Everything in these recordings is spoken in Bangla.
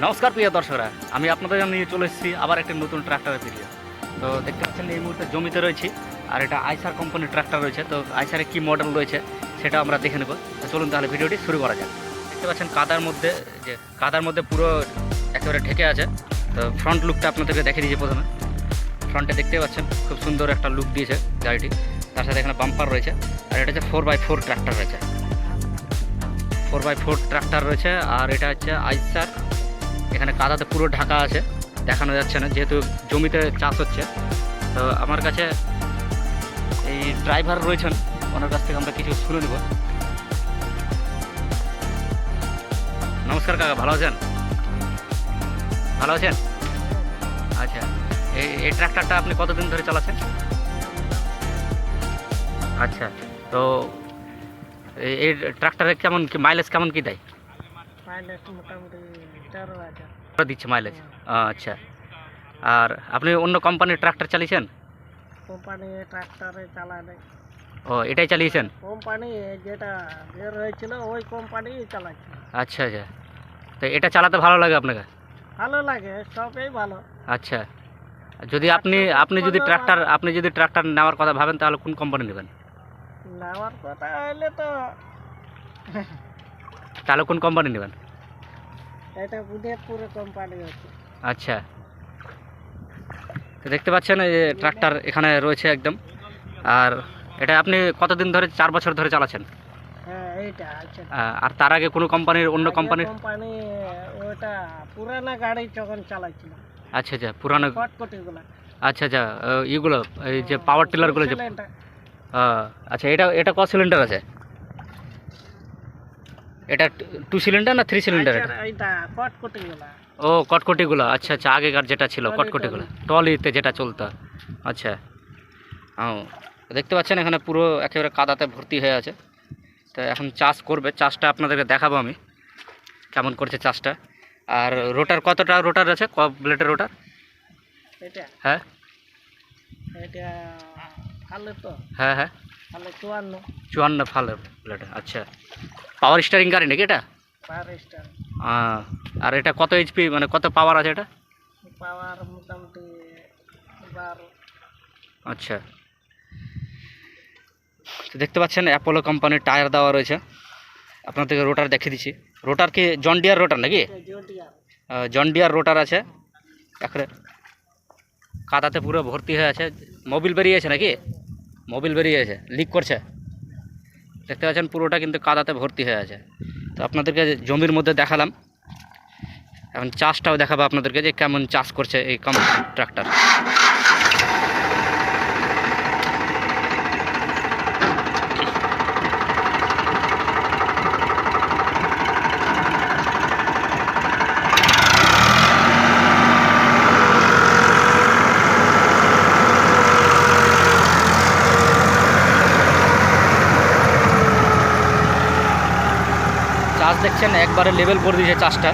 নমস্কার প্রিয় দর্শকরা, আমি আপনাদের জন্য নিয়ে চলে এসেছি আবার একটা নতুন ট্রাক্টরের ভিডিও। তো দেখতে পাচ্ছেন এই মুহূর্তে জমিতে রয়েছি, আর এটা আইসার কোম্পানির ট্রাক্টর রয়েছে। তো আইসারের কী মডেল রয়েছে সেটা আমরা দেখে নেব। তো চলুন তাহলে ভিডিওটি শুরু করা যাক। দেখতে পাচ্ছেন কাদার মধ্যে পুরো একেবারে ঢেকে আছে। তো ফ্রন্ট লুকটা আপনাদেরকে দেখে দিয়েছি। প্রথমে ফ্রন্টে দেখতে পাচ্ছেন খুব সুন্দর একটা লুক দিয়েছে গাড়িটি, তার সাথে এখানে বাম্পার রয়েছে। আর এটা হচ্ছে 4x4 ট্রাক্টর রয়েছে, 4x4 ট্রাক্টর রয়েছে। আর এটা হচ্ছে আইসার। এখানে কাদাতে পুরো ঢাকা আছে, দেখানো যাচ্ছে না যেহেতু জমিতে চাষ হচ্ছে। তো আমার কাছে এই ড্রাইভার রয়েছেন, ওনার কাছ থেকে আমরা কিছু শুনে নেব। নমস্কার কাকা, ভালো আছেন? ভালো আছেন? আচ্ছা, এই ট্রাক্টরটা আপনি কতদিন ধরে চালাচ্ছেন? আচ্ছা, তো এই ট্রাক্টরে কেমন কি মাইলেজ কেমন কি দেয়? মাইলেজ মোটামুটি 13,000 দিচ্ছে মাইলেজ। আচ্ছা, আর আপনি অন্য কোম্পানির ট্রাক্টর চালিয়েছেন? কোম্পানি ট্রাক্টরে চালায় নাই। ও, এটাই চালিয়েছেন? কোম্পানি যেটা বের হয়েছিল ওই কোম্পানি চালাচ্ছে। আচ্ছা আচ্ছা, তো এটা চালাতে ভালো লাগে আপনাকে? ভালো লাগে, সবই ভালো। আচ্ছা, যদি আপনি যদি ট্রাক্টর নেওয়ার কথা ভাবেন তাহলে কোন কোম্পানি নেবেন? নেওয়ার কথা হলে তো তাহলে কোন কোম্পানি নেবেন? এটা উদয়পুরে কোম্পানি হচ্ছে। আচ্ছা, তো দেখতে পাচ্ছেন এই যে ট্রাক্টর এখানে রয়েছে একদম। আর এটা আপনি কতদিন ধরে? 4 বছর ধরে চালাচ্ছেন? হ্যাঁ, এইটা আচ্ছা। আর তার আগে কোনো অন্য কোম্পানির? কোম্পানি ওটা পুরানা গাড়ি যখন চালাচ্ছিল। আচ্ছা আচ্ছা, পুরানো। কটকটিগুলো। আচ্ছা আচ্ছা, ইগুলো এই যে পাওয়ার টিলারগুলো যে। আচ্ছা, এটা কত সিলিন্ডার আছে? এটা 2 সিলিন্ডার না 3 সিলিন্ডার? এটা কটকটিগুলো। ও, কটকটিগুলো। আচ্ছা আচ্ছা, আগেকার যেটা ছিল কটকটিগুলো, ট্রলিতে যেটা চলতো। আচ্ছা, ও, দেখতে পাচ্ছেন এখানে পুরো একেবারে কাদাতে ভর্তি হয়ে আছে। তো এখন চাষ করবে, চাষটা আপনাদেরকে দেখাবো আমি কেমন করছে চাষটা। আর কতটা রোটার আছে? ক ব্লেডের রোটার? এটা হ্যাঁ এটা ভালো তো। হ্যাঁ হ্যাঁ, ভালো 54 54 ফালের ব্লেড। আচ্ছা, পাওয়ার স্টারিং গাড়ি নাকি এটা? পাওয়ার স্টার। আর এটা কত এইচপি, মানে কত পাওয়ার আছে এটা? পাওয়ার মোটামুটি 12। আচ্ছা, তো দেখতে পাচ্ছেন অ্যাপোলো কোম্পানির টায়ার দেওয়া রয়েছে। আপনাদেরকে রোটার দেখিয়ে দিচ্ছি। রোটার কি জন ডিয়ার রোটার নাকি? জন ডিয়ার রোটার আছে। এখানে কাদাতে পুরো ভর্তি হয়ে আছে। মোবিল বেরিয়েছে নাকি? মোবিল বেরিয়েছে, লিক করছে। দেখতে পাচ্ছেন পুরোটা কিন্তু কাদাতে ভর্তি হয়ে আছে। তো আপনাদেরকে জমির মধ্যে দেখালাম, এখন চাষটাও দেখাবো আপনাদেরকে যে কেমন চাষ করছে এই ট্রাক্টর। চাষ দেখছেন একবারে লেভেল করে দিয়েছে চাষটা।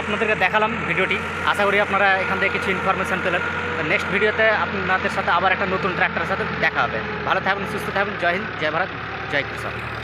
আপনাদেরকে দেখালাম ভিডিওটি, আশা করি আপনারা এখান থেকে কিছু ইনফরমেশান পেলেন। নেক্সট ভিডিওতে আপনাদের সাথে আবার একটা নতুন ট্র্যাক্টরের সাথে দেখা হবে। ভালো থাকবেন, সুস্থ থাকবেন। জয় হিন্দ, জয় ভারত, জয় কিষান।